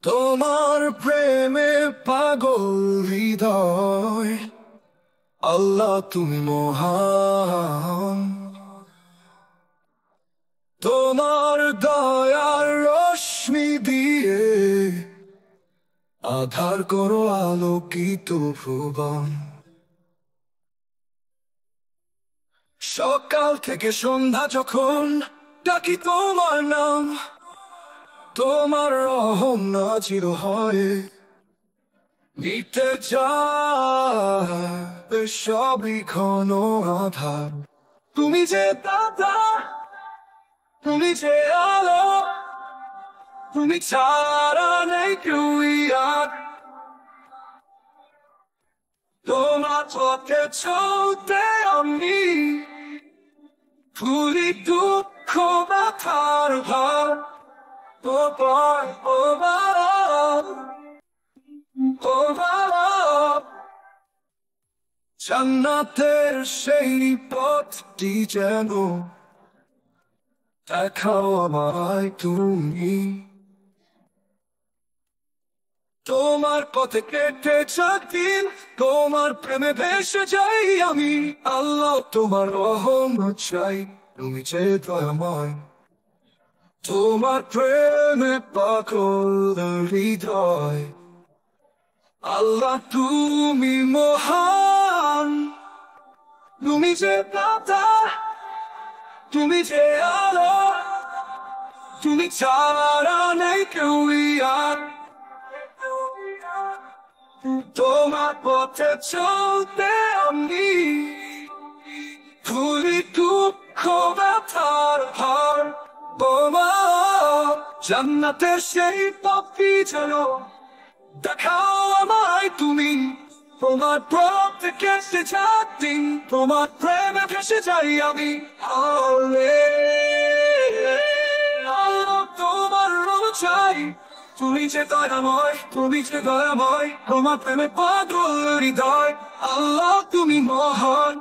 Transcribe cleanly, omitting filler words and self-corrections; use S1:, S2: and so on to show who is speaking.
S1: তোমার প্রেমে পাগল হৃদয়, আল্লাহ তুমি মহান। তোমার দয়ার রশ্মি দিয়ে আধার করো আলোকিত ভুবন। সকাল থেকে সন্ধ্যা যখন ডাকি তোমার নাম, তোমার রহম নাজির হয়, নিতে যায় সবই ঘন আধার। তুমি যে দাদা, তুমি যে আলো, তুমি ছাড়া নেই কেউ আর। তোমার পথে চলতে আমি ভুলি দুঃখ ব্যথার ভার। ও ভয়, ও ভার, ও ভার, জান্নাতের সেই পথটি যেন দেখাও আমায় তুমি। তোমার পথে কেটে যাক দিন, তোমার প্রেমে ভেসে যাই আমি। আল্লাহ তোমার রহমত চাই, তুমি যে দয়াময়। তোমার প্রেমে পাগল হৃদয়, আল্লাহ তুমি মহান। তুমি যে দাতা, তুমি যে আলো, তুমি ছাড়া নেই কেউ আর। তোমার পথে চলতে আমি ভুলি দুঃখ ব্যথার ভার। জান্নাতের সেই পথটি যেন দেখাও আমায় তুমি। তোমার পথ থেকে সে যাক দিন, তোমার প্রেমে ভেসে যাই আমি। তোমার রূপ চাই, তুমি যে দয়াময়, তুমি যে দয়াময়। তোমার প্রেমে পাগল হৃদয়, আল্লাহ তুমি মহান।